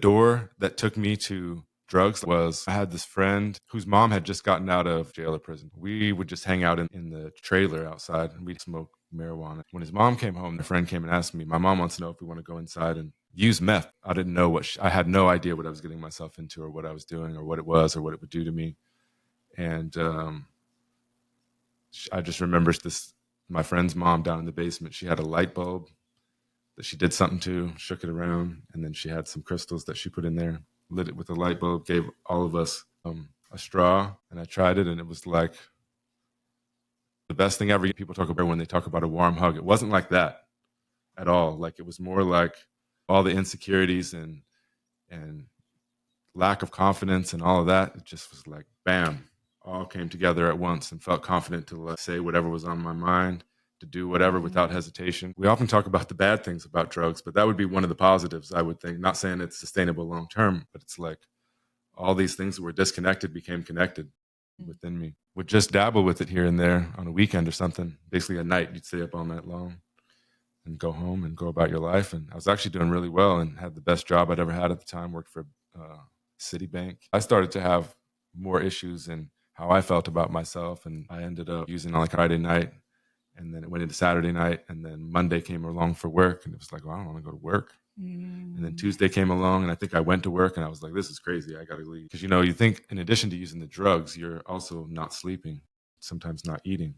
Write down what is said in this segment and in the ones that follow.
door that took me to drugs was I had this friend whose mom had just gotten out of jail or prison. We would just hang out in the trailer outside and we'd smoke marijuana. When his mom came home, the friend came and asked me, my mom wants to know if we want to go inside and use meth. I didn't know I had no idea what I was getting myself into or what I was doing or what it was or what it would do to me. And I just remember my friend's mom down in the basement. She had a light bulb that she did something to, shook it around, and then she had some crystals that she put in there, lit it with a light bulb, gave all of us a straw, and I tried it, and it was like the best thing ever. People talk about when they talk about a warm hug. It wasn't like that at all. Like it was more like all the insecurities and lack of confidence and all of that. It just was like, bam, all came together at once and felt confident to say whatever was on my mind, to do whatever without hesitation. We often talk about the bad things about drugs, but that would be one of the positives, I would think. Not saying it's sustainable long term, but it's like all these things that were disconnected became connected within me. Would just dabble with it here and there on a weekend or something. Basically at night, you'd stay up all night long and go home and go about your life. And I was actually doing really well and had the best job I'd ever had at the time, worked for Citibank. I started to have more issues in how I felt about myself, and I ended up using on like Friday night, and then it went into Saturday night, and then Monday came along for work, and it was like, well, I don't want to go to work. And then Tuesday came along, and I think I went to work, and I was like, this is crazy. I got to leave. Because, you think in addition to using the drugs, you're also not sleeping, sometimes not eating.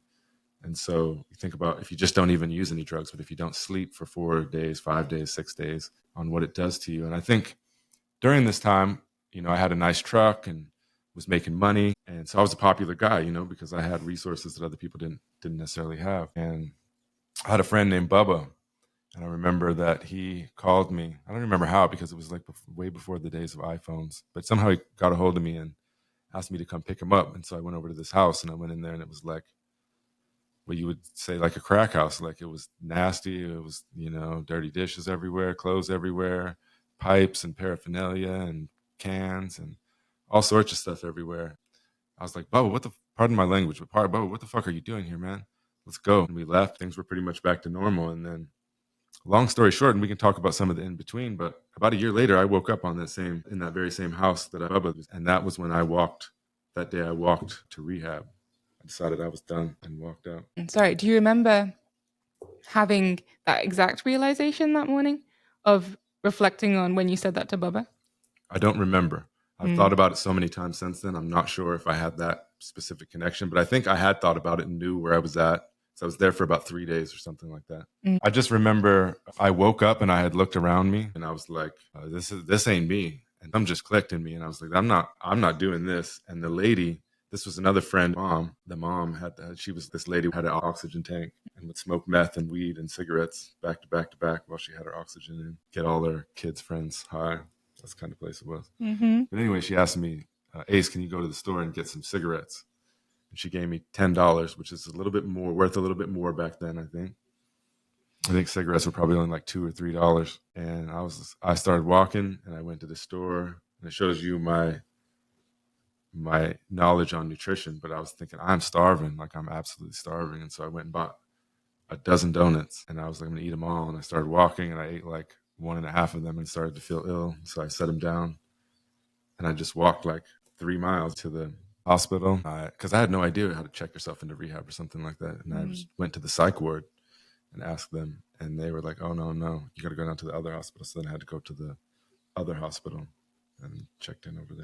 And so you think about if you just don't even use any drugs, but if you don't sleep for 4 days, 5 days, 6 days, on what it does to you. And I think during this time, I had a nice truck and was making money. And so I was a popular guy, because I had resources that other people didn't necessarily have. And I had a friend named Bubba. And I remember that he called me. I don't remember how, because it was like way before the days of iPhones. But somehow he got a hold of me and asked me to come pick him up. And so I went over to this house, and I went in there, and it was like what you would say like a crack house. Like it was nasty. It was, dirty dishes everywhere, clothes everywhere, pipes and paraphernalia and cans and all sorts of stuff everywhere. I was like, Bubba, pardon my language, but Bubba, what the fuck are you doing here, man? Let's go. And we left. Things were pretty much back to normal. And then long story short, and we can talk about some of the in between, but about a year later, I woke up in that very same house that Bubba was. And that was when I walked to rehab. I decided I was done and walked out. Sorry, do you remember having that exact realization that morning of reflecting on when you said that to Bubba? I don't remember. I've thought about it so many times since then. I'm not sure if I had that specific connection, but I think I had thought about it and knew where I was at. So I was there for about 3 days or something like that. I just remember I woke up and I had looked around me and I was like, this ain't me. And something just clicked in me. And I was like, I'm not doing this. And the lady, this was another friend, mom. The mom this lady who had an oxygen tank and would smoke meth and weed and cigarettes back to back to back while she had her oxygen and get all her kids' friends high. That's the kind of place it was. But anyway, she asked me, Ace, can you go to the store and get some cigarettes? And she gave me $10, which is worth a little bit more back then, I think. I think cigarettes were probably only like $2 or $3. And I started walking and I went to the store, and it shows you my knowledge on nutrition, but I was thinking, I'm starving, like I'm absolutely starving. And so I went and bought a dozen donuts, and I was like, I'm gonna eat them all. And I started walking, and I ate like 1.5 of them and started to feel ill. So I set them down, and I just walked like 3 miles to the hospital because I had no idea how to check yourself into rehab or something like that. And I just went to the psych ward and asked them, and they were like, oh, no, you got to go down to the other hospital. So then I had to go to the other hospital and checked in over there.